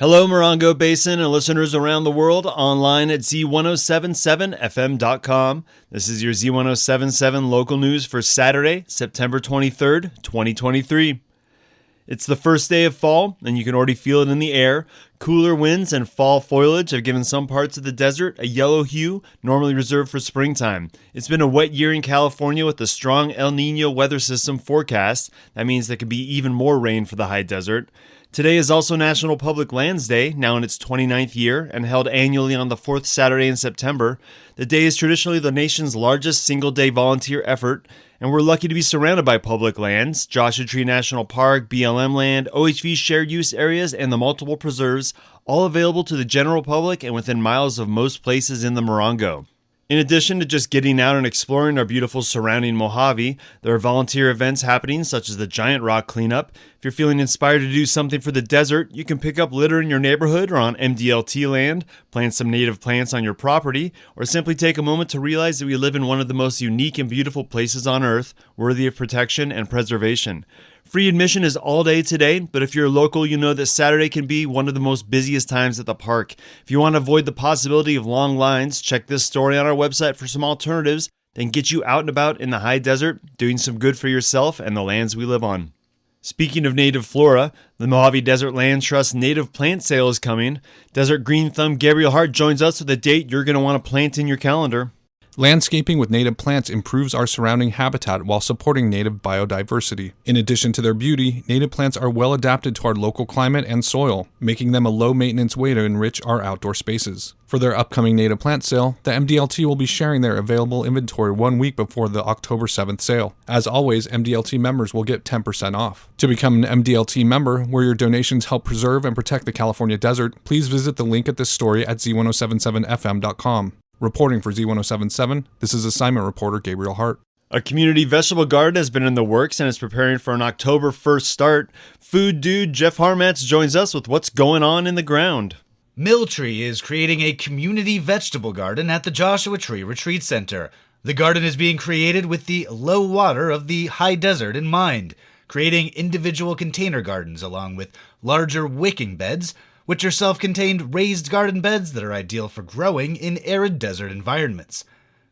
Hello, Morongo Basin and listeners around the world, online at Z107.7fm.com. This is your Z107.7 local news for Saturday, September 23rd, 2023. It's the first day of fall, and you can already feel it in the air. Cooler winds and fall foliage have given some parts of the desert a yellow hue, normally reserved for springtime. It's been a wet year in California with a strong El Niño weather system forecast. That means there could be even more rain for the high desert. Today is also National Public Lands Day, now in its 29th year, and held annually on the fourth Saturday in September. The day is traditionally the nation's largest single-day volunteer effort, and we're lucky to be surrounded by public lands, Joshua Tree National Park, BLM land, OHV shared use areas, and the multiple preserves, all available to the general public and within miles of most places in the Morongo. In addition to just getting out and exploring our beautiful surrounding Mojave, there are volunteer events happening such as the Giant Rock Cleanup. If you're feeling inspired to do something for the desert, you can pick up litter in your neighborhood or on MDLT land, plant some native plants on your property, or simply take a moment to realize that we live in one of the most unique and beautiful places on Earth, worthy of protection and preservation. Free admission is all day today, but if you're local, you know that Saturday can be one of the most busiest times at the park. If you want to avoid the possibility of long lines, check this story on our website for some alternatives, then get you out and about in the high desert, doing some good for yourself and the lands we live on. Speaking of native flora, the Mojave Desert Land Trust native plant sale is coming. Desert Green Thumb Gabriel Hart joins us with a date you're going to want to plant in your calendar. Landscaping with native plants improves our surrounding habitat while supporting native biodiversity. In addition to their beauty, native plants are well adapted to our local climate and soil, making them a low-maintenance way to enrich our outdoor spaces. For their upcoming native plant sale, the MDLT will be sharing their available inventory 1 week before the October 7th sale. As always, MDLT members will get 10% off. To become an MDLT member, where your donations help preserve and protect the California desert, please visit the link at this story at Z107.7fm.com. Reporting for Z107.7, this is assignment reporter Gabriel Hart. A community vegetable garden has been in the works and is preparing for an October 1st start. Food dude Jeff Harmatz joins us with what's going on in the ground. Milltree is creating a community vegetable garden at the Joshua Tree Retreat Center. The garden is being created with the low water of the high desert in mind, creating individual container gardens along with larger wicking beds, which are self-contained raised garden beds that are ideal for growing in arid desert environments.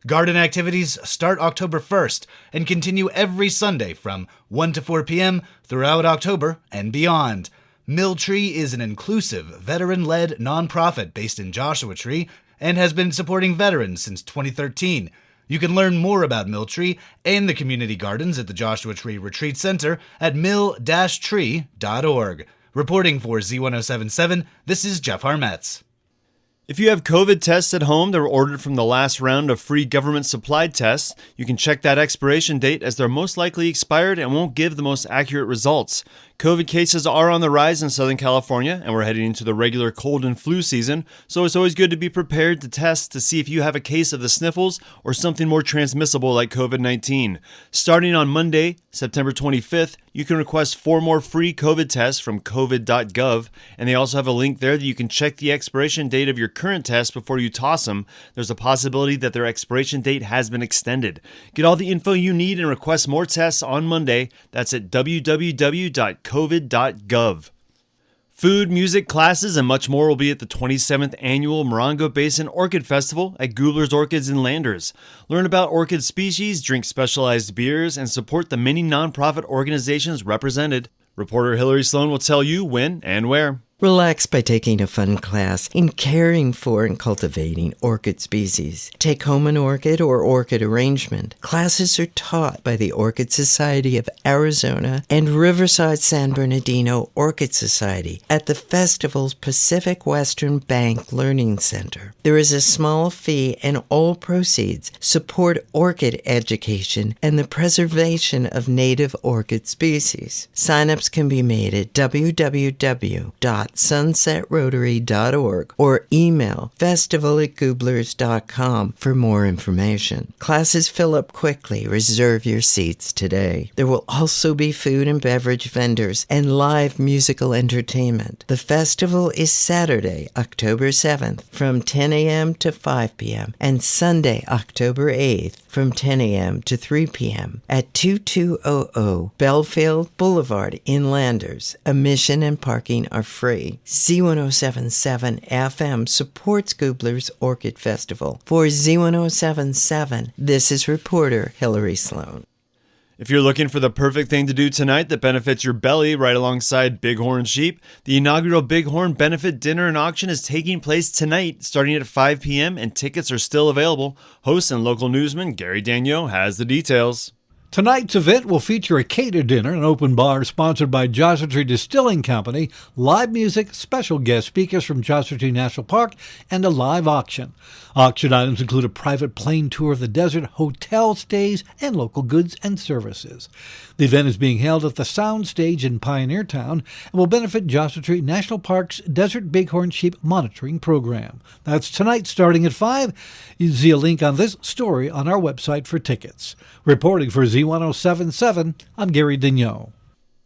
Garden activities start October 1st and continue every Sunday from 1 to 4 p.m. throughout October and beyond. Milltree is an inclusive, veteran-led nonprofit based in Joshua Tree and has been supporting veterans since 2013. You can learn more about Milltree and the community gardens at the Joshua Tree Retreat Center at mill-tree.org. Reporting for Z107.7, this is Jeff Harmatz. If you have COVID tests at home that were ordered from the last round of free government-supplied tests, you can check that expiration date as they're most likely expired and won't give the most accurate results. COVID cases are on the rise in Southern California, and we're heading into the regular cold and flu season, so it's always good to be prepared to test to see if you have a case of the sniffles or something more transmissible like COVID-19. Starting on Monday, September 25th, you can request 4 more free COVID tests from covid.gov, and they also have a link there that you can check the expiration date of your current test before you toss them. There's a possibility that their expiration date has been extended. Get all the info you need and request more tests on Monday. That's at www.covid.gov. Food, music, classes, and much more will be at the 27th Annual Morongo Basin Orchid Festival at Goobler's Orchids in Landers. Learn about orchid species, drink specialized beers, and support the many nonprofit organizations represented. Reporter Hillary Sloan will tell you when and where. Relax by taking a fun class in caring for and cultivating orchid species. Take home an orchid or orchid arrangement. Classes are taught by the Orchid Society of Arizona and Riverside San Bernardino Orchid Society at the festival's Pacific Western Bank Learning Center. There is a small fee and all proceeds support orchid education and the preservation of native orchid species. Sign-ups can be made at www.sunsetrotary.org or email festival@gooblers.com for more information. Classes fill up quickly. Reserve your seats today. There will also be food and beverage vendors and live musical entertainment. The festival is Saturday, October 7th from 10 a.m. to 5 p.m. and Sunday, October 8th from 10 a.m. to 3 p.m. at 2200 Belfield Boulevard in Landers. Admission and parking are free. free. Z107.7 FM supports Gubler's Orchid Festival. For Z107.7, this is reporter Hillary Sloan. If you're looking for the perfect thing to do tonight that benefits your belly right alongside Bighorn sheep, the inaugural Bighorn Benefit Dinner and Auction is taking place tonight starting at 5 p.m. and tickets are still available. Host and local newsman Gary Dagneau has the details. Tonight's event will feature a catered dinner, an open bar sponsored by Joshua Tree Distilling Company, live music, special guest speakers from Joshua Tree National Park, and a live auction. Auction items include a private plane tour of the desert, hotel stays, and local goods and services. The event is being held at the Sound Stage in Pioneer Town and will benefit Joshua Tree National Park's Desert Bighorn Sheep Monitoring Program. That's tonight starting at 5. You can see a link on this story on our website for tickets. Reporting for Z107.7, I'm Gary Dagneau.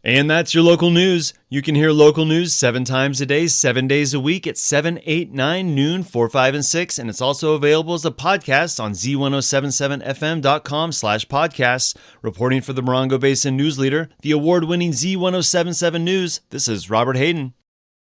And that's your local news. You can hear local news 7 times a day, 7 days a week at 7, 8, 9, noon, 4, 5, and 6. And it's also available as a podcast on Z1077FM.com/podcasts. Reporting for the Morongo Basin News Leader, the award-winning Z1077 News, this is Robert Hayden.